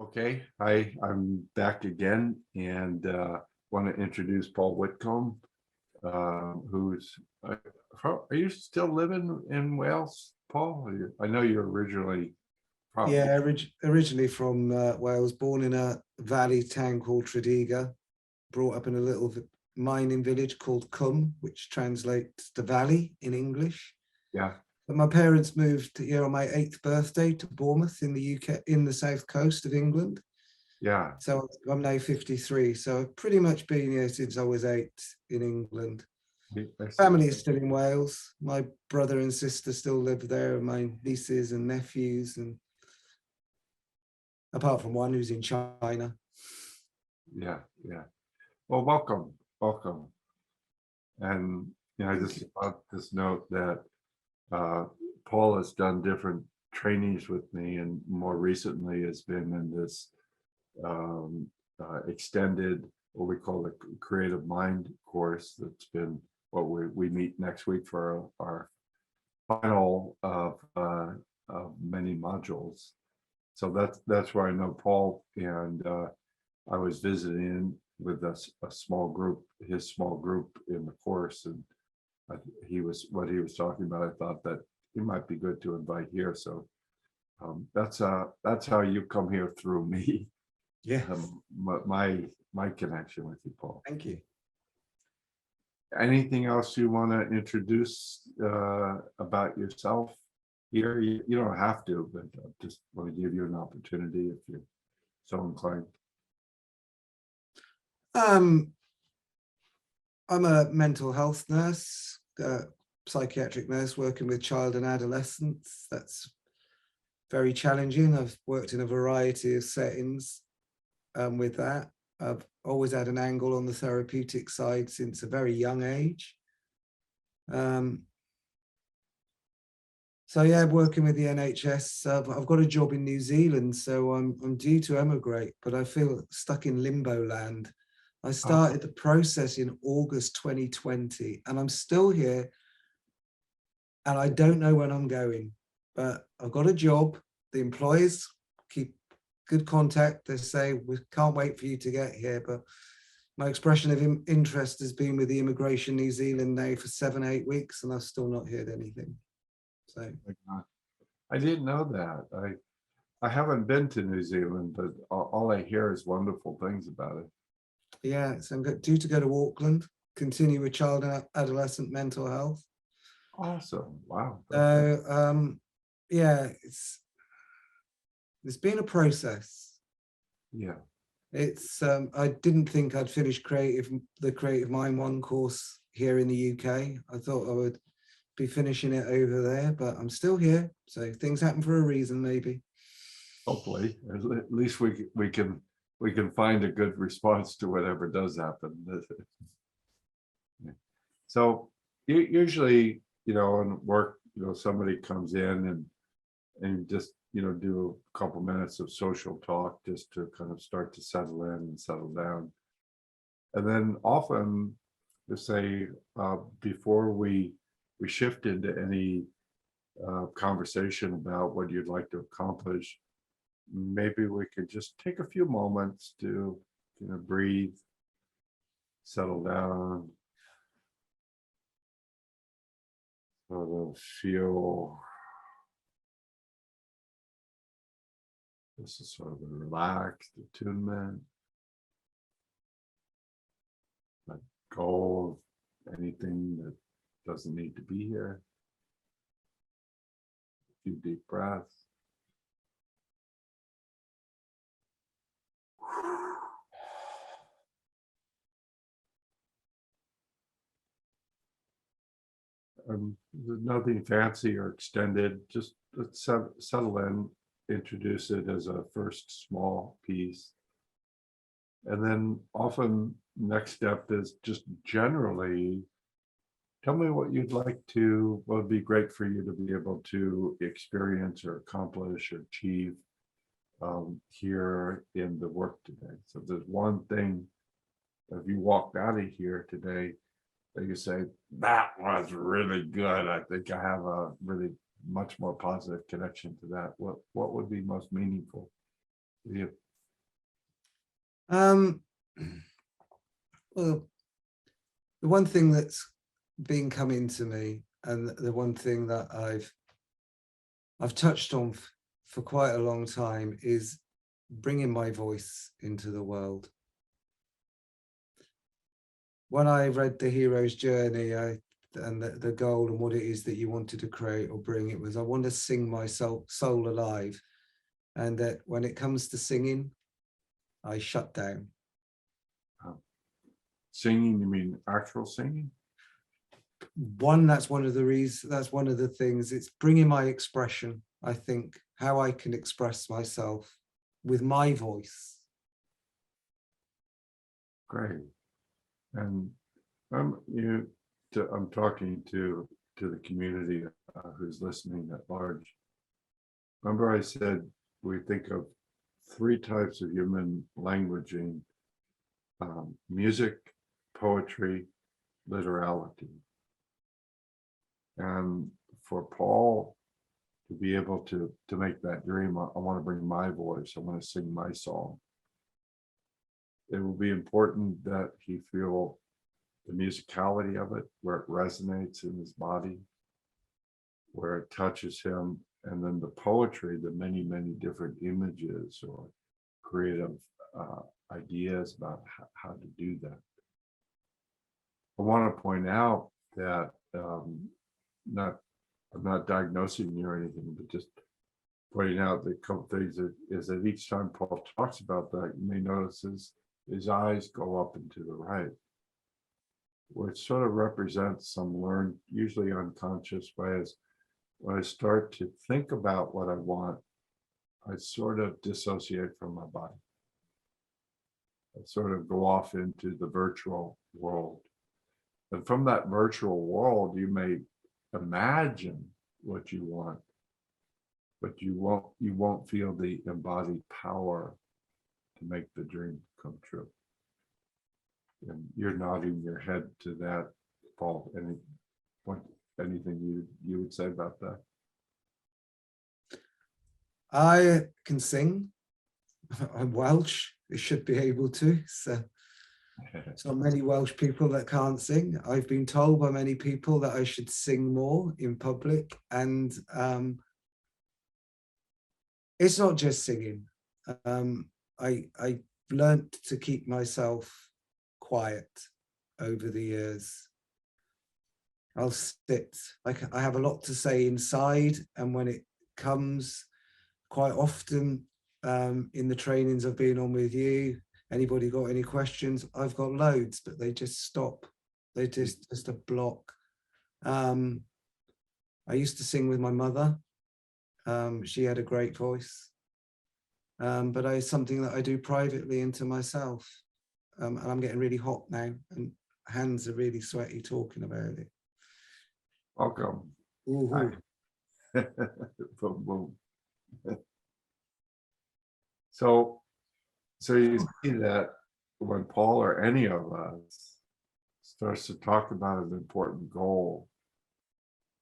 Okay, I'm back again and want to introduce Paul Whitcomb, who's, are you still living in Wales, Paul? I know you're originally from, Yeah, originally from Wales, born in a valley town called Tredegar, brought up in a little mining village called Cwm, which translates to valley in English. yeah, But my parents moved here on my 8th birthday to Bournemouth in the UK, in the south coast of England. yeah. So I'm now 53. So I've pretty much been here since I was 8 in England. I see. Family is still in Wales. My brother and sister still live there, and my nieces and nephews, and apart from one who's in China. Yeah, yeah. Well, welcome. And I just about this note that uh, Paul has done different trainings with me, and more recently has been in this extended, what we call the Creative Mind course. That's been what we meet next week for our final of many modules. So that's where I know Paul, and I was visiting with a small group, his small group in the course, and what he was talking about. I thought that he might be good to invite here. So that's how you come here through me. Yeah. My connection with you, Paul. Thank you. Anything else you want to introduce about yourself here? You don't have to, but I just want to give you an opportunity if you're so inclined. I'm a mental health nurse, psychiatric nurse working with child and adolescents. That's very challenging. I've worked in a variety of settings with that. I've always had an angle on the therapeutic side since a very young age. So yeah, working with the NHS. I've got a job in New Zealand, so I'm due to emigrate, but I feel stuck in limbo land. I started the process in August 2020, and I'm still here, and I don't know when I'm going, but I've got a job. The employers keep good contact. They say, we can't wait for you to get here, but my expression of interest has been with the Immigration New Zealand now for 7-8 weeks, and I've still not heard anything. So I didn't know that. I haven't been to New Zealand, but all I hear is wonderful things about it. yeah, so I'm due to go to Auckland, continue with child and adolescent mental health. Awesome. Wow. Yeah, it's been a process. Yeah. It's I didn't think I'd finish the Creative Mind 1 course here in the UK. I thought I would be finishing it over there, but I'm still here. So things happen for a reason, maybe. Hopefully, at least we can find a good response to whatever does happen. So usually, in work, somebody comes in and just do a couple minutes of social talk just to kind of start to settle in and settle down. And then often they say before we shift into any conversation about what you'd like to accomplish, maybe we could just take a few moments to breathe, settle down, sort of feel this is sort of a relaxed attunement. Let go of anything that doesn't need to be here. A few deep breaths. There's nothing fancy or extended, just let's settle in, introduce it as a first small piece. And then often next step is just generally, tell me what would be great for you to be able to experience or accomplish or achieve here in the work today. So if there's one thing, if you walked out of here today, that you say, that was really good. I think I have a really much more positive connection to that. What would be most meaningful? Do you Um, well, the one thing that's been coming to me, and the one thing that I've touched on for quite a long time, is bringing my voice into the world. When I read The Hero's Journey, and the goal and what it is that you wanted to create or bring, it was, I want to sing my soul alive. And that when it comes to singing, I shut down. Singing, you mean actual singing? That's one of the reasons, that's one of the things, it's bringing my expression, I think, how I can express myself with my voice. Great. And I'm talking to the community who's listening at large. Remember I said we think of 3 types of human languaging: music, poetry, literality. And for Paul to be able to make that dream, I want to bring my voice, I want to sing my song. It will be important that he feel the musicality of it, where it resonates in his body, where it touches him, and then the poetry, the many, many different images or creative ideas about how to do that. I want to point out that I'm not diagnosing you or anything, but just pointing out that a couple things is that each time Paul talks about that, you may notice his eyes go up and to the right, which sort of represents some learned, usually unconscious ways. When I start to think about what I want, I sort of dissociate from my body. I sort of go off into the virtual world. And from that virtual world, you may imagine what you want, but you won't feel the embodied power to make the dream come true. And you're nodding your head to that, Paul. Anything you would say about that? I can sing. I'm Welsh. I should be able to. So there's not many Welsh people that can't sing. I've been told by many people that I should sing more in public, and it's not just singing. I learned to keep myself quiet over the years. I'll sit. I have a lot to say inside, and when it comes, quite often in the trainings I've been on with you, anybody got any questions? I've got loads, but they just stop. They just a block. I used to sing with my mother. She had a great voice, but it's something that I do privately into myself. And I'm getting really hot now, and hands are really sweaty talking about it. Welcome. Ooh. Boom, boom. So you see that when Paul or any of us starts to talk about an important goal,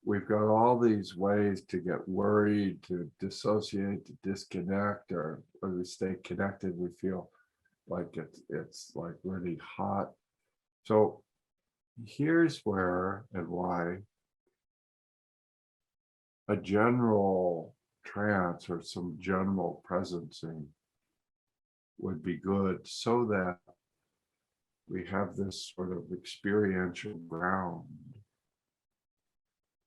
we've got all these ways to get worried, to dissociate, to disconnect, or we stay connected. We feel like it's like really hot. So here's where and why a general trance or some general presencing would be good, so that we have this sort of experiential ground.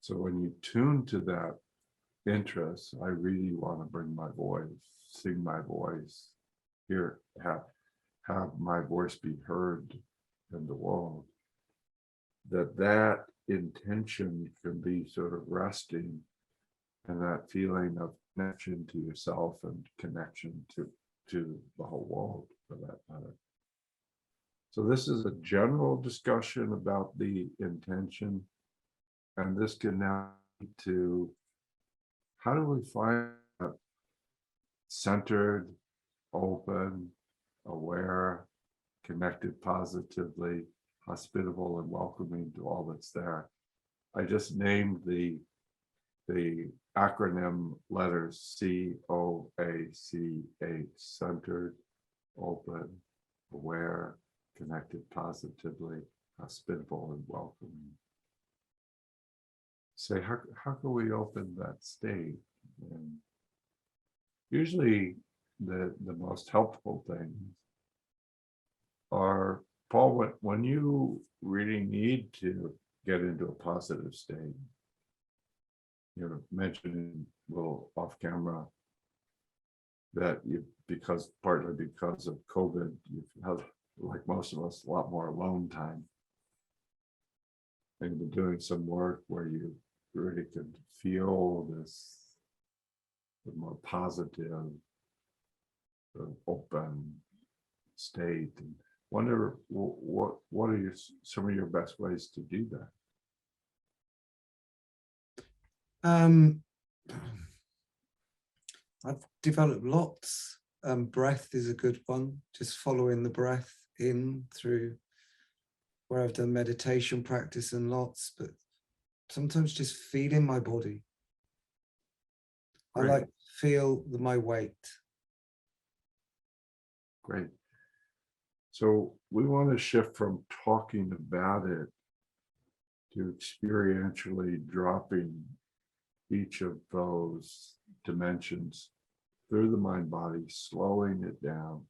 So when you tune to that interest, I really want to bring my voice, sing my voice, have my voice be heard in the world, that intention can be sort of resting, and that feeling of connection to yourself and connection to the whole world, for that matter. So this is a general discussion about the intention, and this can now lead to how do we find that centered, open, aware, connected positively, hospitable and welcoming to all that's there. I just named the acronym letters COACH: centered, open, aware, connected positively, hospitable and welcoming. Say, how can we open that state? And usually the most helpful things are, Paul, when you really need to get into a positive state, you're mentioning a little off camera that you, because partly because of COVID, you've had, like most of us, a lot more alone time. And you've been doing some work where you really could feel this the more positive, open state. And wonder what are some of your best ways to do that? I've developed lots. Breath is a good one, just following the breath in through where I've done meditation practice and lots, but sometimes just feeling my body. Great. I like to feel my weight. Great. So we want to shift from talking about it to experientially dropping each of those dimensions through the mind body, slowing it down,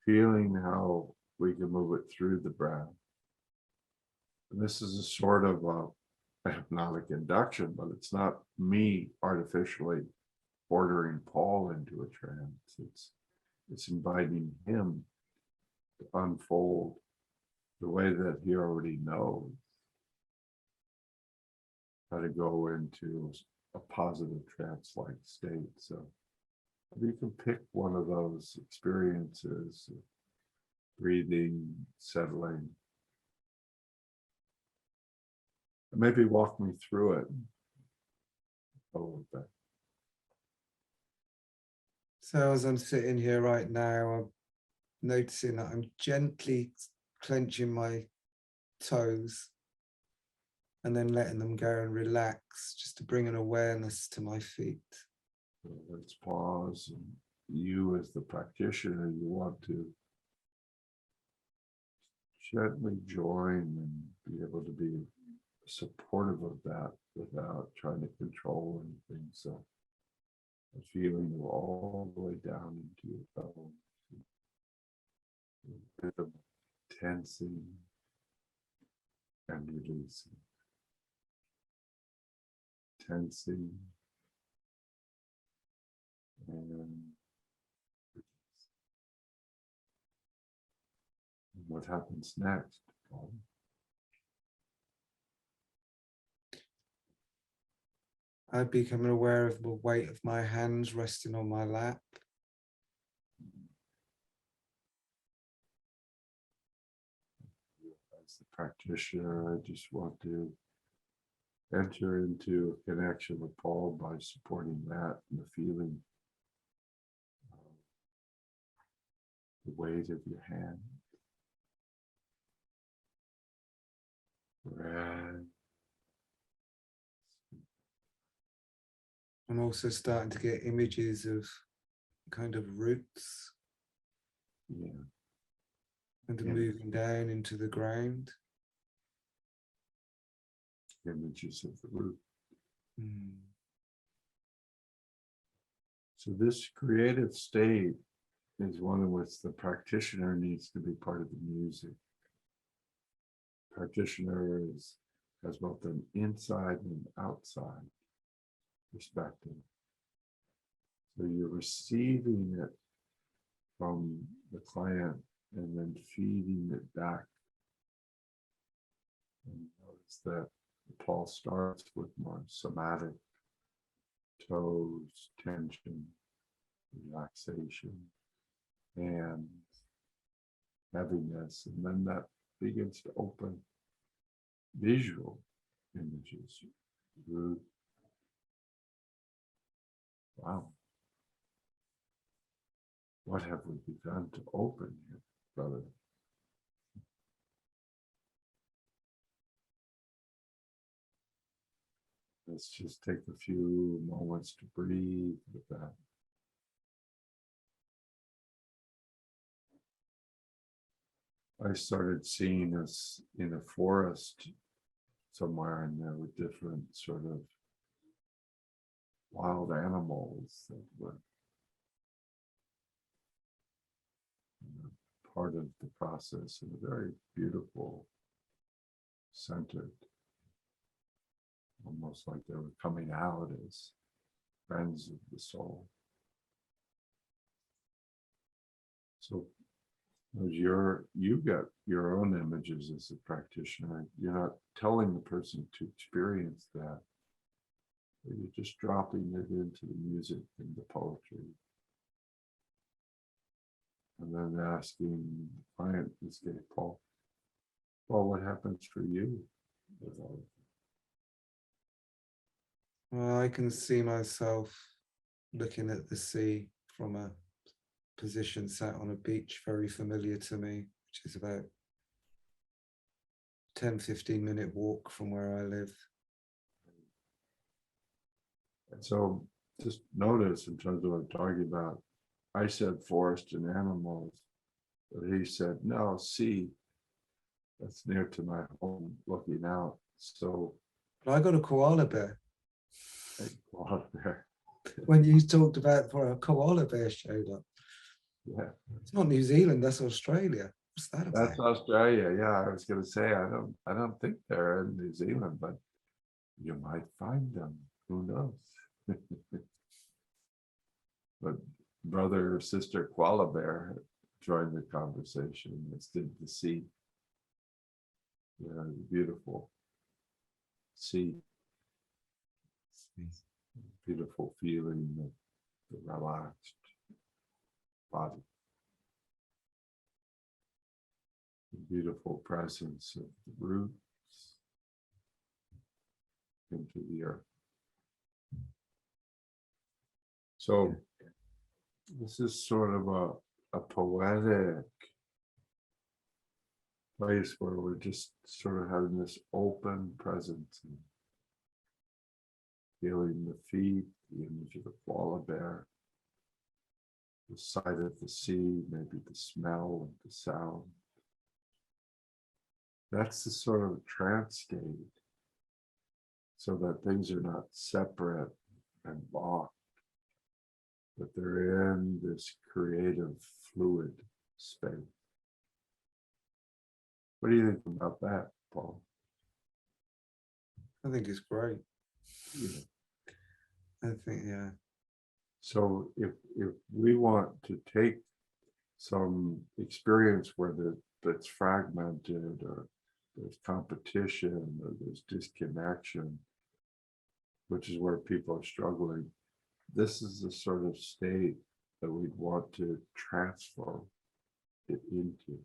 feeling how we can move it through the breath. And this is a sort of a hypnotic induction, but it's not me artificially ordering Paul into a trance. It's inviting him to unfold the way that he already knows how to go into a positive trance-like state. So if you can pick one of those experiences, breathing, settling, and maybe walk me through it a little bit. So as I'm sitting here right now, I'm noticing that I'm gently clenching my toes and then letting them go and relax, just to bring an awareness to my feet. So let's pause. And you, as the practitioner, you want to gently join and be able to be supportive of that without trying to control anything. So the feeling of all the way down into your bones, a bit of tensing and releasing, tensing and releasing. And what happens next, Paul? I've become aware of the weight of my hands resting on my lap. As the practitioner, I just want to enter into a connection with Paul by supporting that and the feeling of the weight of your hand. Breath. I'm also starting to get images of kind of roots Yeah. and Yeah. moving down into the ground. Images of the root. Mm. So this creative state is one in which the practitioner needs to be part of the music. Practitioner has both an inside and outside perspective. So you're receiving it from the client and then feeding it back. And notice that Paul starts with more somatic, toes, tension, relaxation, and heaviness. And then that begins to open visual images. Root. Wow. What have we begun to open here, brother? Let's just take a few moments to breathe with that. I started seeing us in a forest somewhere, and there were different sort of wild animals that were, you know, part of the process in a very beautiful, centered, almost like they were coming out as friends of the soul. So as you get your own images as a practitioner, you're not telling the person to experience that, but you're just dropping it into the music and the poetry. And then asking the client, in this case, Paul, what happens for you with all of Well, I can see myself looking at the sea from a position sat on a beach very familiar to me, which is about 10-15 minute walk from where I live. And so just notice in terms of what I'm talking about, I said forest and animals, but he said, no, sea, that's near to my home looking out. So But I got a koala bear. I go out there. When you talked about where a koala bear showed up. Yeah, It's not New Zealand, that's Australia. What's that about? that's Australia. Yeah, I was gonna say I don't think they're in New Zealand, but you might find them. Who knows? But brother or sister koala bear joined the conversation. It's good to see. Yeah, beautiful. See, beautiful feeling of the relaxed body. The beautiful presence of the roots into the earth. So this is sort of a poetic place where we're just sort of having this open presence and feeling the feet, the image of the koala bear, the sight of the sea, maybe the smell of the sound. That's the sort of trance state, so that things are not separate and locked, but they're in this creative, fluid space. What do you think about that, Paul? I think it's great. Yeah. I think, yeah. So if we want to take some experience where that's fragmented, or there's competition, or there's disconnection, which is where people are struggling, this is the sort of state that we'd want to transfer it into.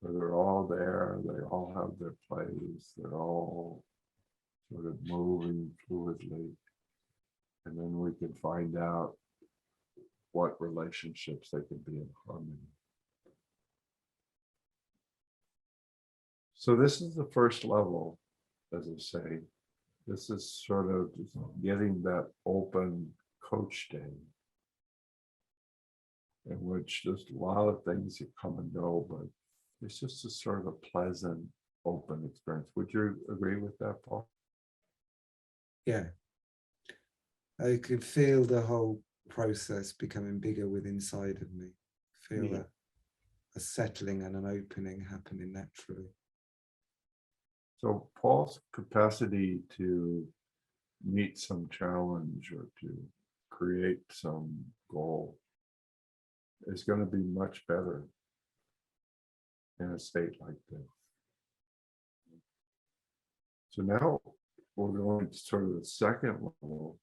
Where they're all there, they all have their place, they're all sort of moving fluidly. And then we can find out what relationships they can be in harmony. So this is the first level, as I say. This is sort of just getting that open coach day, in which there's a lot of things that come and go, but it's just a sort of a pleasant, open experience. Would you agree with that, Paul? Yeah. I could feel the whole process becoming bigger within inside of me. Feel Yeah. a settling and an opening happening naturally. So Paul's capacity to meet some challenge or to create some goal is going to be much better in a state like this. So now we're going to sort of the second level,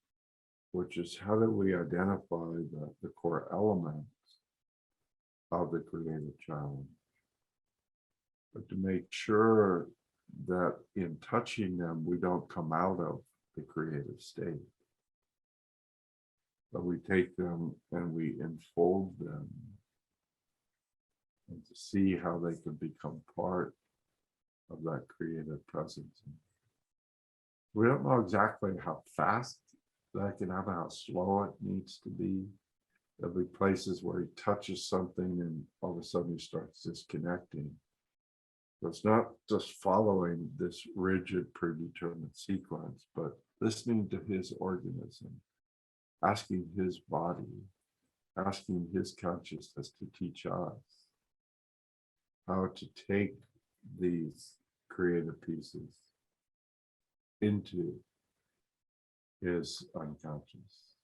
which is how do we identify the core elements of the creative challenge, but to make sure that in touching them, we don't come out of the creative state, but we take them and we enfold them, and to see how they can become part of that creative presence. We don't know exactly how fast that can happen, how slow it needs to be, There'll be places where he touches something and all of a sudden he starts disconnecting. So it's not just following this rigid predetermined sequence, but listening to his organism, asking his body, asking his consciousness to teach us how to take these creative pieces into his unconscious.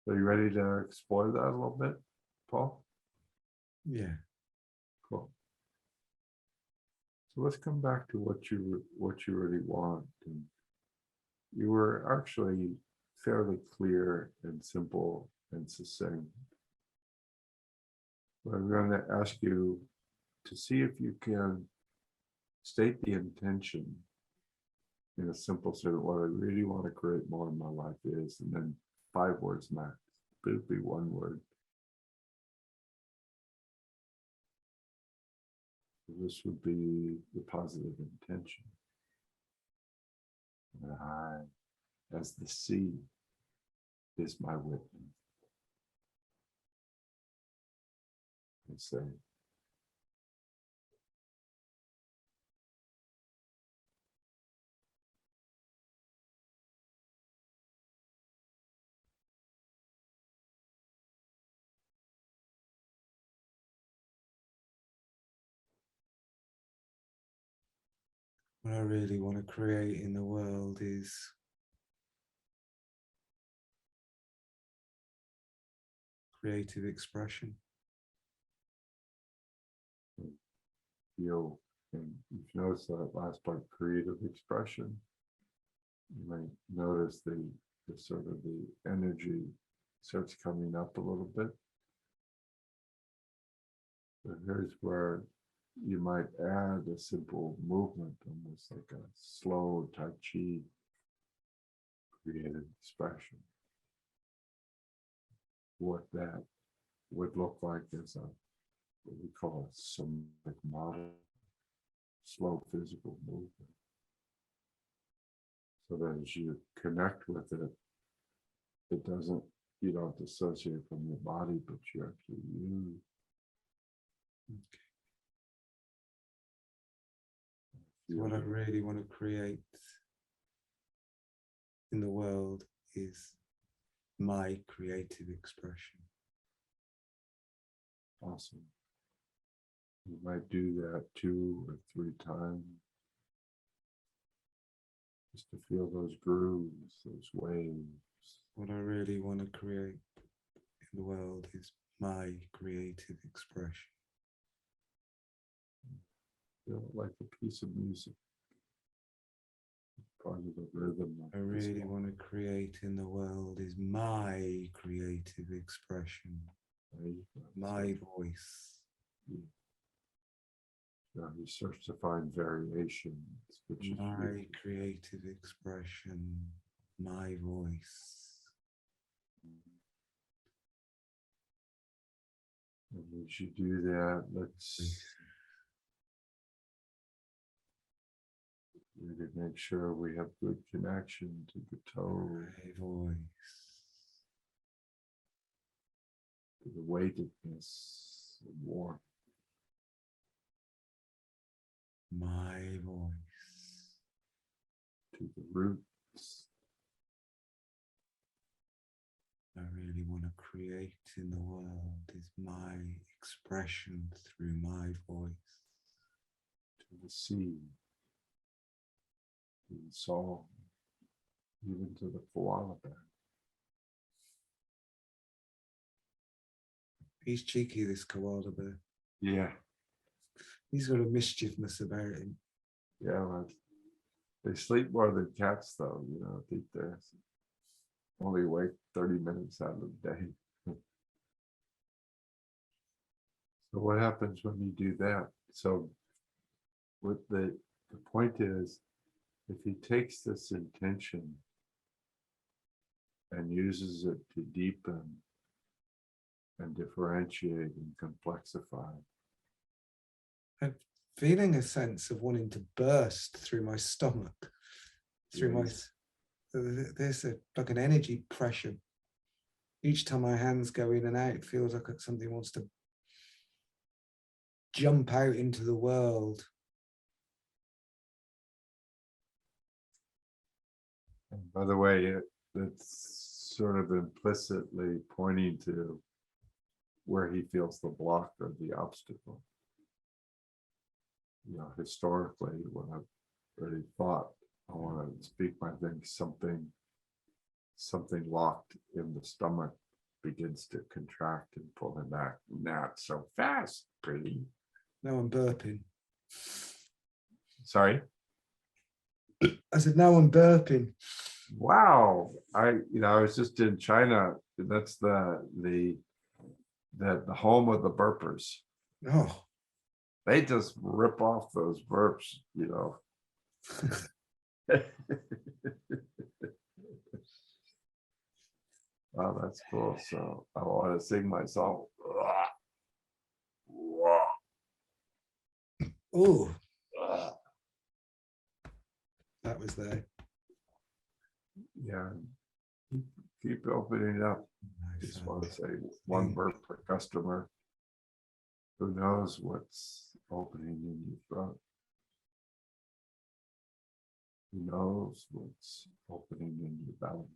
Are you ready to explore that a little bit, Paul? Yeah. Cool. So let's come back to what you really want. And you were actually fairly clear and simple and succinct. But I'm going to ask you to see if you can state the intention in a simple sentence. What I really want to create more in my life is, and then 5 words max. But it'd be 1 word. This would be the positive intention. And I, as the sea, is my witness. And say, What I really want to create in the world is creative expression. feel, and you've noticed that last part, creative expression. You might notice the sort of the energy starts coming up a little bit. But here's where you might add a simple movement, almost like a slow Tai Chi creative expression. What that would look like is what we call a somatic model, slow physical movement. So that as you connect with it, it doesn't, you don't dissociate from your body, but you actually use. So what I really want to create in the world is my creative expression. Awesome. You might do that 2 or 3 times. Just to feel those grooves, those waves. What I really want to create in the world is my creative expression. Feel it like a piece of music. Part of the rhythm. I really want to create in the world is my creative expression, my voice. You search to find variations. My creative expression, my voice. And as you do that, let's really make sure we have good connection to the toe, My voice. to the weightedness and warmth. My voice. To the roots. I really want to create in the world is my expression through my voice. To the sea. To the song. Even to the koala bear. He's cheeky, this koala bear. Yeah. He's got a mischievousness about him. Yeah, well, they sleep more than cats, though. You know, I think they're only awake 30 minutes out of the day. So what happens when you do that? So what the point is, if he takes this intention and uses it to deepen and differentiate and complexify. I'm feeling a sense of wanting to burst through my stomach, through my there's like an energy pressure. Each time my hands go in and out, it feels like something wants to jump out into the world. And by the way, it's sort of implicitly pointing to where he feels the block or the obstacle. You know, historically, when I've already thought I want to speak my thing, something locked in the stomach begins to contract and pull him back. Not so fast, pretty. Now I'm burping. Sorry. I said, now I'm burping. Wow. I was just in China. That's the home of the burpers. Oh, They just rip off those burps, you know. Oh, that's cool. So I want to sing my song. oh, that was there. Yeah. Keep opening it up. Just want to say one burp per customer. Who knows what's opening in your throat? Who knows what's opening in your belly?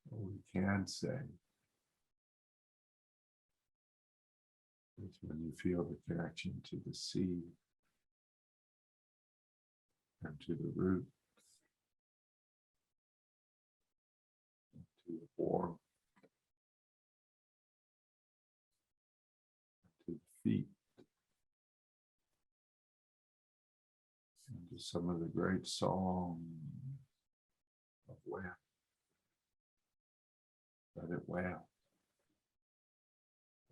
What we can say is when you feel the connection to the seed and to the root, to the form, to the feet, and to some of the great songs of where. Let it wail.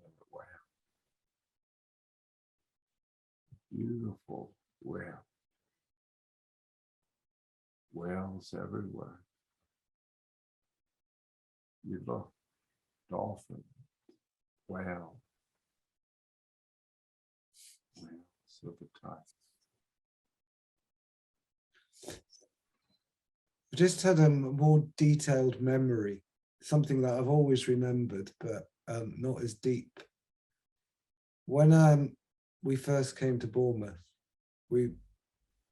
Let it wail. Beautiful wail. Whales everywhere. You look, dolphin, whale, whales of the time. I just had a more detailed memory, something that I've always remembered, but not as deep. When we first came to Bournemouth, we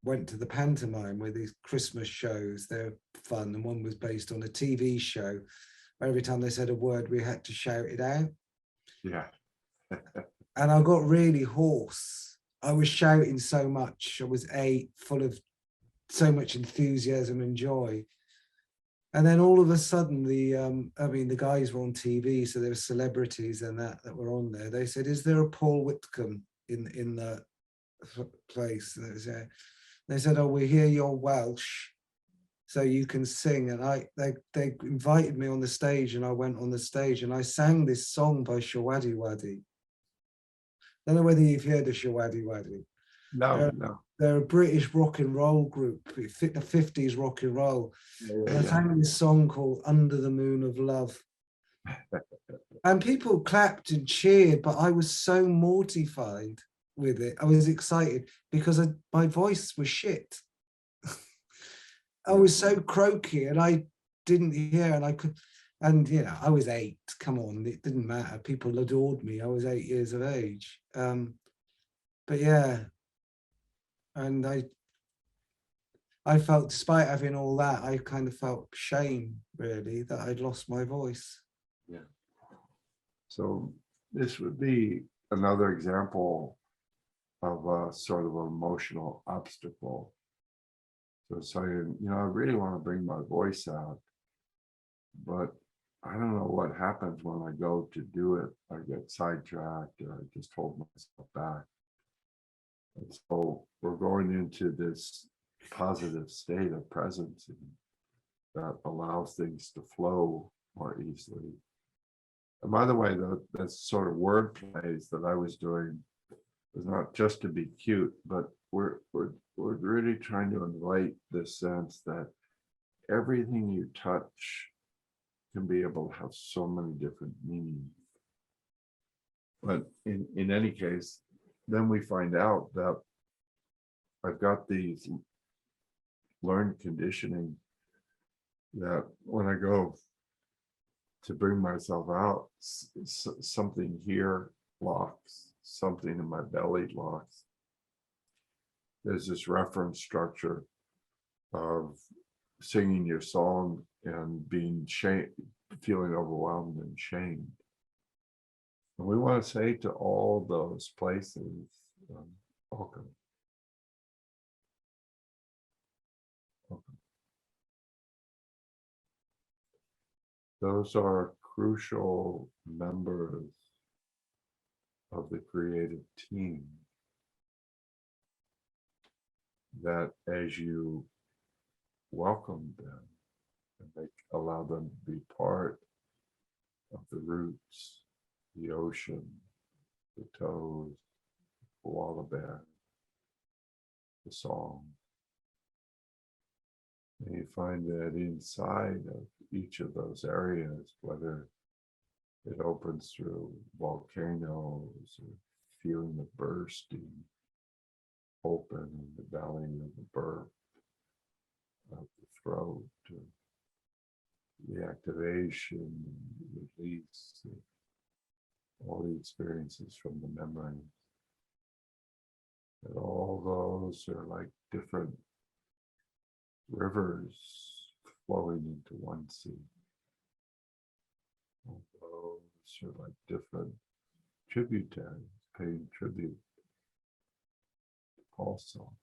went to the pantomime where these Christmas shows, they're fun, and one was based on a TV show. Every time they said a word, we had to shout it out. Yeah. And I got really hoarse. I was shouting so much. I was full of so much enthusiasm and joy. And then all of a sudden, the guys were on TV, so there were celebrities and that were on there. They said, "Is there a Paul Whitcomb in the place?" And they said, "Oh, we hear you're Welsh, so you can sing." And they invited me on the stage, and I went on the stage and I sang this song by Shawadi Wadi. I don't know whether you've heard of Shawadi Wadi. No. They're a British rock and roll group, the 50s rock and roll. And I Yeah. sang this song called Under the Moon of Love. And people clapped and cheered, but I was so mortified with it. I was excited because my voice was shit. I was so croaky and I didn't hear, and I could, and I was 8. Come on, it didn't matter. People adored me. I was 8 years of age. But yeah, and I felt, despite having all that, I kind of felt shame, really, that I'd lost my voice. Yeah. So this would be another example of a sort of emotional obstacle. So saying, I really want to bring my voice out, but I don't know what happens when I go to do it. I get sidetracked or I just hold myself back. And so we're going into this positive state of presence that allows things to flow more easily. And by the way, that sort of word plays that I was doing was not just to be cute, but we're really trying to invite this sense that everything you touch can be able to have so many different meanings. But in any case, then we find out that I've got these learned conditioning that when I go to bring myself out, something here locks, something in my belly locks. There's this reference structure of singing your song and being feeling overwhelmed and shamed. And we want to say to all those places, welcome. Welcome. Those are crucial members of the creative team that as you welcome them and allow them to be part of the roots, the ocean, the toes, the koala bear, the song. And you find that inside of each of those areas, whether it opens through volcanoes or feeling the bursting open in the belly of the birth of the throat, or the activation, release, all the experiences from the memory. And all those are like different rivers flowing into one sea. All those are like different tributaries paying tribute to Paul's song.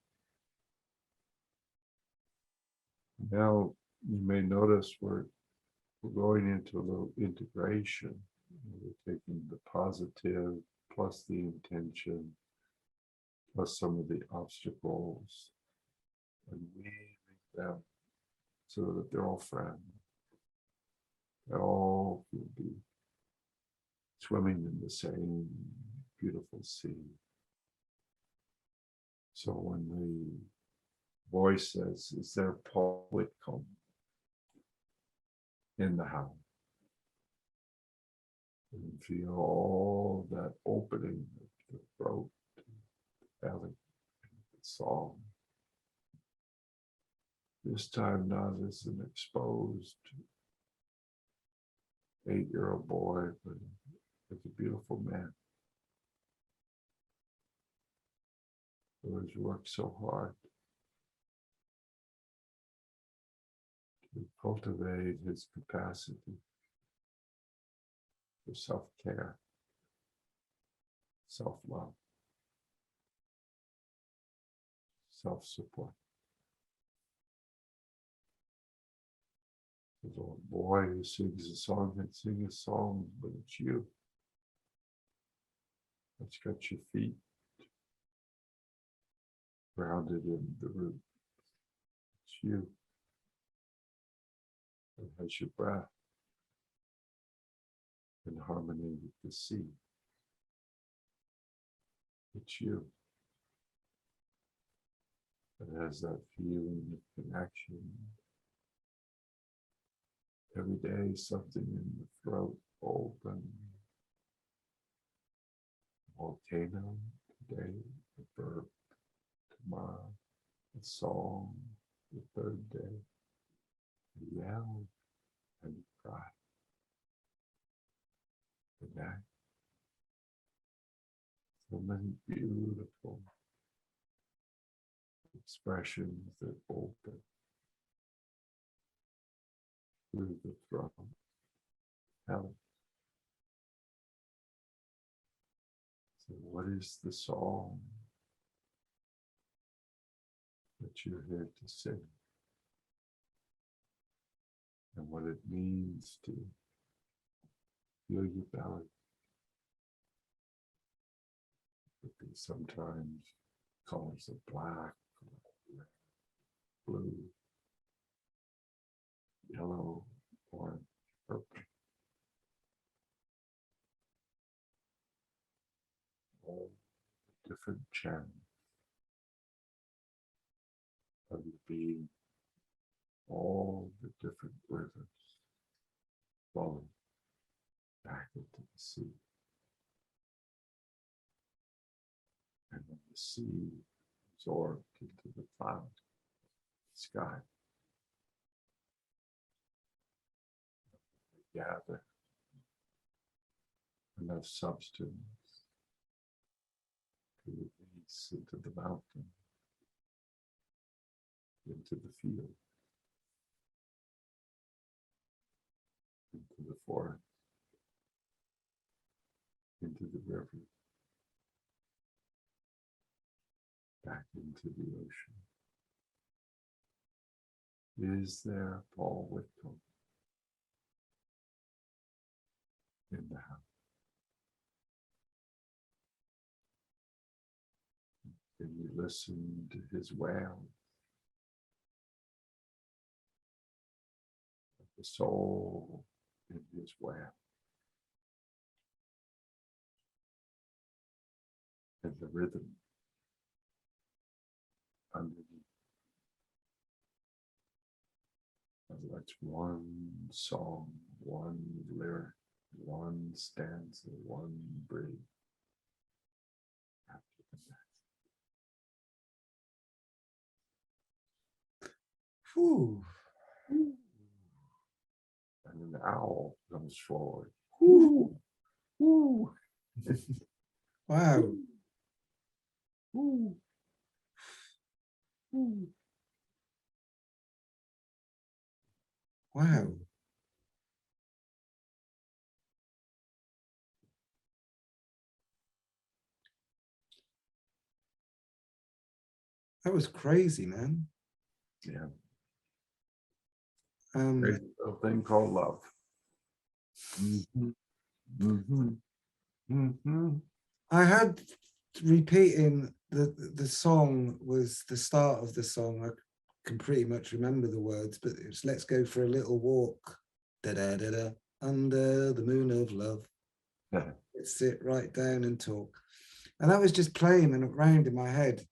Now you may notice we're going into a little integration. We're taking the positive plus the intention plus some of the obstacles and weaving them so that they're all friends. They all will be swimming in the same beautiful sea. So when the voice says, "Is there Paul Whitcomb in the house?" And feel all that opening of the throat, the belly, the song. This time not as an exposed 8-year-old boy, but as a beautiful man who has worked so hard to cultivate his capacity for self-care, self-love, self-support. There's a little boy who sings a song that sings a song, but it's you. It's got your feet grounded in the root. It's you. It has your breath in harmony with the sea. It's you. It has that feeling of connection. Every day, something in the throat open. Volcano today, the birth tomorrow, the song the third day, the yell and the cry. The neck. So many beautiful expressions that open through the throat. Health. So what is the song that you're here to sing? And what it means to feel your belly. It could be sometimes colors of black, red, blue, yellow, orange, purple. All the different channels of your being, all the different rivers flowing back into the sea. And when the sea absorbed into the cloud, sky. Gather enough substance to release into the mountain, into the field, into the forest, into the river, back into the ocean. Is there Paul Whitcomb in the house? Can you listen to his wail? The soul in his wail. And the rhythm underneath. That's one song, one lyric, one stanza, one breath. After the next. Whew. And an owl comes forward. Whoo, whoo, Wow. whoo, whoo. Wow. That was crazy, man. Yeah. There's a thing called love. Mm-hmm. Mm-hmm. Mm-hmm. I had repeating the song was the start of the song. I can pretty much remember the words, but it's "Let's go for a little walk, da da da da, under the moon of love. Let's sit right down and talk." And that was just playing and around in my head.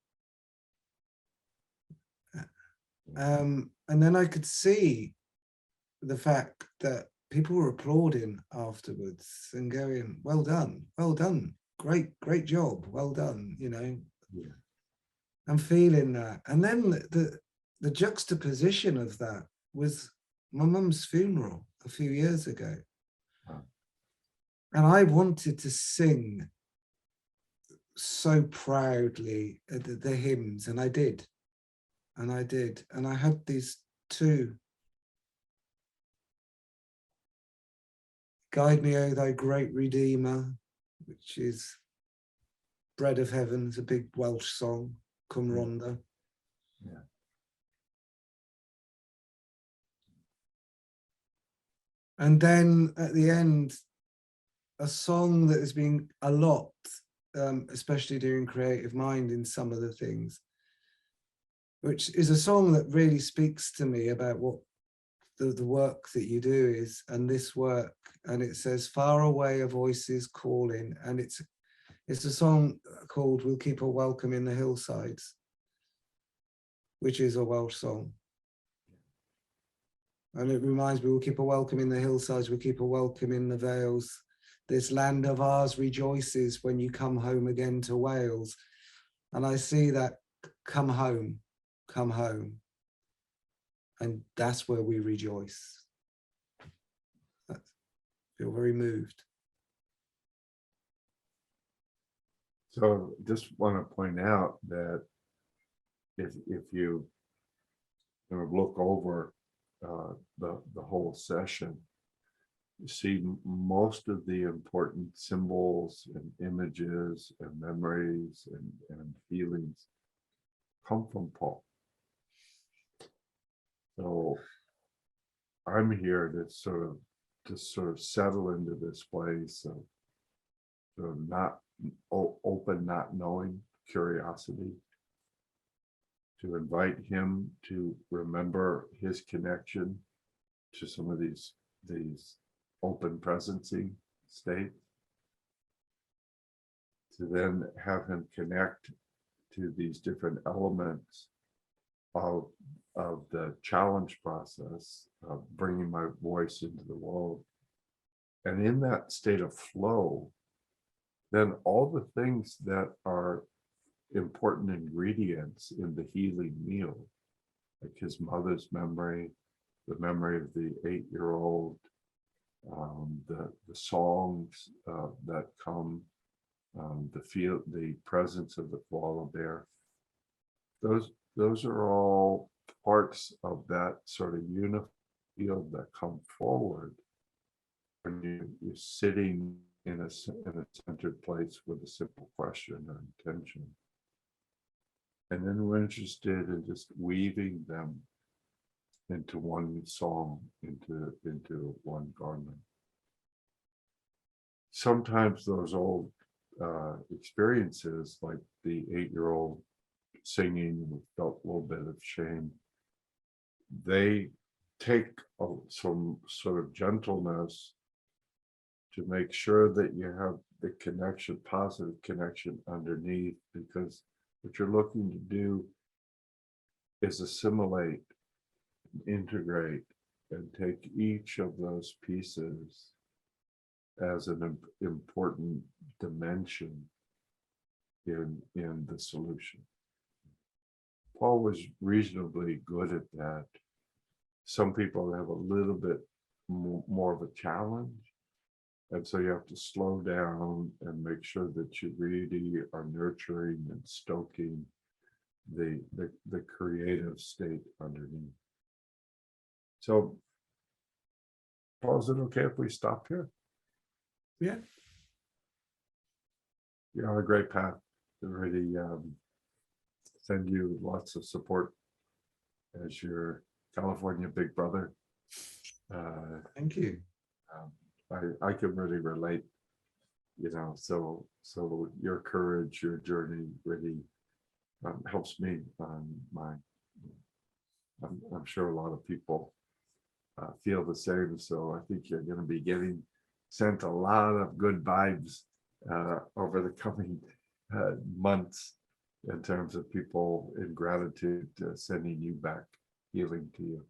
And then I could see the fact that people were applauding afterwards and going, well done, great job, well done, you know. Yeah. I'm feeling that. And then the juxtaposition of that was my mum's funeral a few years ago. Wow. And I wanted to sing so proudly the hymns, and I did. And I did. And I had these two. Guide me, O thy great Redeemer, which is Bread of Heaven. It's a big Welsh song, Cum Ronda. Yeah. And then at the end, a song that has been a lot, especially during Creative Mind in some of the things, which is a song that really speaks to me about what the work that you do is, and this work. And it says, far away a voice is calling. And it's a song called We'll Keep a Welcome in the Hillsides, which is a Welsh song. And it reminds me, we'll keep a welcome in the hillsides, we'll keep a welcome in the vales. This land of ours rejoices when you come home again to Wales. And I see that, come home. And that's where we rejoice. I feel very moved. So just want to point out that if you look over the whole session, you see most of the important symbols and images and memories and feelings come from Paul. So I'm here to sort of settle into this place of sort of not open, not knowing, curiosity, to invite him to remember his connection to some of these open presencing states, to then have him connect to these different elements of the challenge process of bringing my voice into the world. And in that state of flow, then all the things that are important ingredients in the healing meal like his mother's memory, the memory of the 8-year-old, the songs that come, the presence of the koala bear. Those are all parts of that sort of unified field that come forward when you're sitting in a centered place with a simple question or intention. And then we're interested in just weaving them into one song, into one garment. Sometimes those old experiences, like the 8-year-old singing who felt a little bit of shame, they take some sort of gentleness to make sure that you have the connection, positive connection underneath, because what you're looking to do is assimilate, integrate, and take each of those pieces as an important dimension in the solution. Paul was reasonably good at that. Some people have a little bit more of a challenge. And so you have to slow down and make sure that you really are nurturing and stoking the creative state underneath. So, Paul, is it okay if we stop here? Yeah. You're on a great path to really send you lots of support as your California big brother. Thank you. I can really relate, so your courage, your journey really helps me on mine. I'm sure a lot of people feel the same, so I think you're going to be getting sent a lot of good vibes over the coming months in terms of people in gratitude sending you back healing to you.